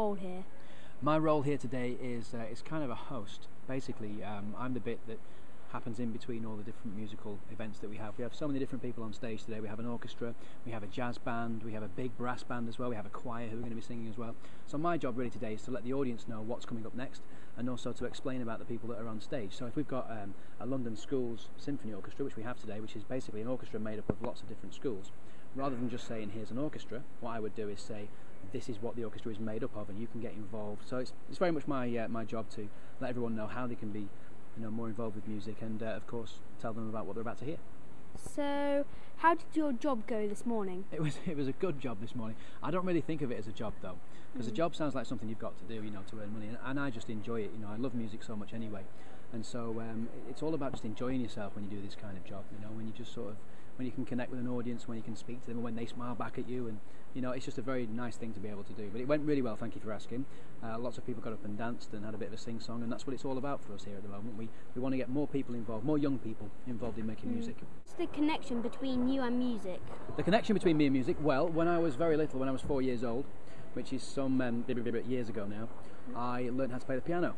role here? My role here today is kind of a host. Basically, I'm the bit that happens in between all the different musical events that we have. We have so many different people on stage today. We have an orchestra, we have a jazz band, we have a big brass band as well, we have a choir who are going to be singing as well. So my job really today is to let the audience know what's coming up next, and also to explain about the people that are on stage. So if we've got a London Schools Symphony Orchestra, which we have today, which is basically an orchestra made up of lots of different schools, rather than just saying here's an orchestra, what I would do is say this is what the orchestra is made up of, and you can get involved. So it's very much my job to let everyone know how they can be more involved with music, and of course tell them about what they're about to hear. So how did your job go this morning? It was a good job this morning. I don't really think of it as a job though, because a job sounds like something you've got to do, to earn money, and I just enjoy it. I love music so much anyway, and so it's all about just enjoying yourself when you do this kind of job. When you just when you can connect with an audience, when you can speak to them, when they smile back at you, and it's just a very nice thing to be able to do. But it went really well, thank you for asking. Lots of people got up and danced and had a bit of a sing-song, and that's what it's all about for us here at the moment. We want to get more people involved, more young people involved in making music. What's the connection between you and music? The connection between me and music? Well, when I was very little, when I was 4 years old, which is some years ago now, I learned how to play the piano,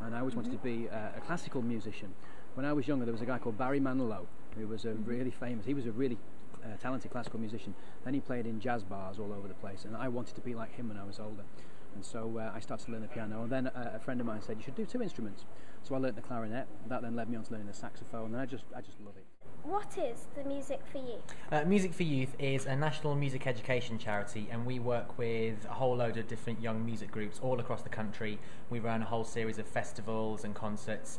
and I always wanted to be a classical musician. When I was younger, there was a guy called Barry Manilow, who was really famous. He was a really talented classical musician. Then he played in jazz bars all over the place, and I wanted to be like him when I was older. And so I started to learn the piano, and then a friend of mine said you should do 2 instruments. So I learnt the clarinet. That then led me on to learning the saxophone, and I just love it. What is the Music for Youth? Music for Youth is a national music education charity, and we work with a whole load of different young music groups all across the country. We run a whole series of festivals and concerts,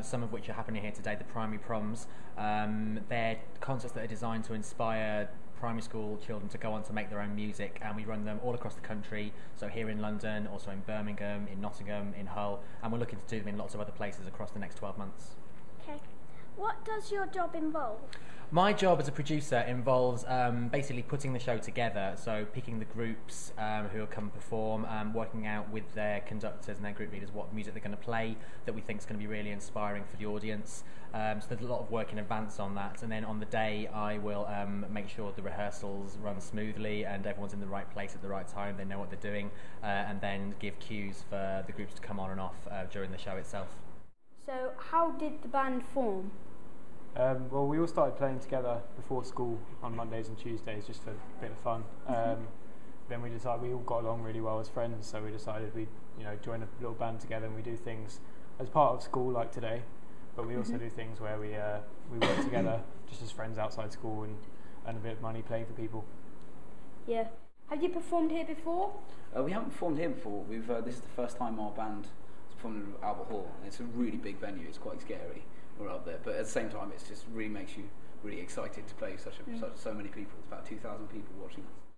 some of which are happening here today, the Primary Proms. They're concerts that are designed to inspire primary school children to go on to make their own music, and we run them all across the country, so here in London, also in Birmingham, in Nottingham, in Hull, and we're looking to do them in lots of other places across the next 12 months. Okay. What does your job involve? My job as a producer involves basically putting the show together, so picking the groups who will come perform, working out with their conductors and their group leaders what music they're going to play that we think is going to be really inspiring for the audience. So there's a lot of work in advance on that, and then on the day I will make sure the rehearsals run smoothly and everyone's in the right place at the right time, they know what they're doing, and then give cues for the groups to come on and off during the show itself. So how did the band form? Well, we all started playing together before school on Mondays and Tuesdays just for a bit of fun. Then we decided we all got along really well as friends, so we decided we'd join a little band together, and we do things as part of school like today, but we also do things where we work together just as friends outside school and earn a bit of money playing for people. Yeah. Have you performed here before? We haven't performed here before. This is the first time our band has performed at Albert Hall, and it's a really big venue. It's quite scary. We're up there, but at the same time, it just really makes you really excited to play so many people. It's about 2,000 people watching us.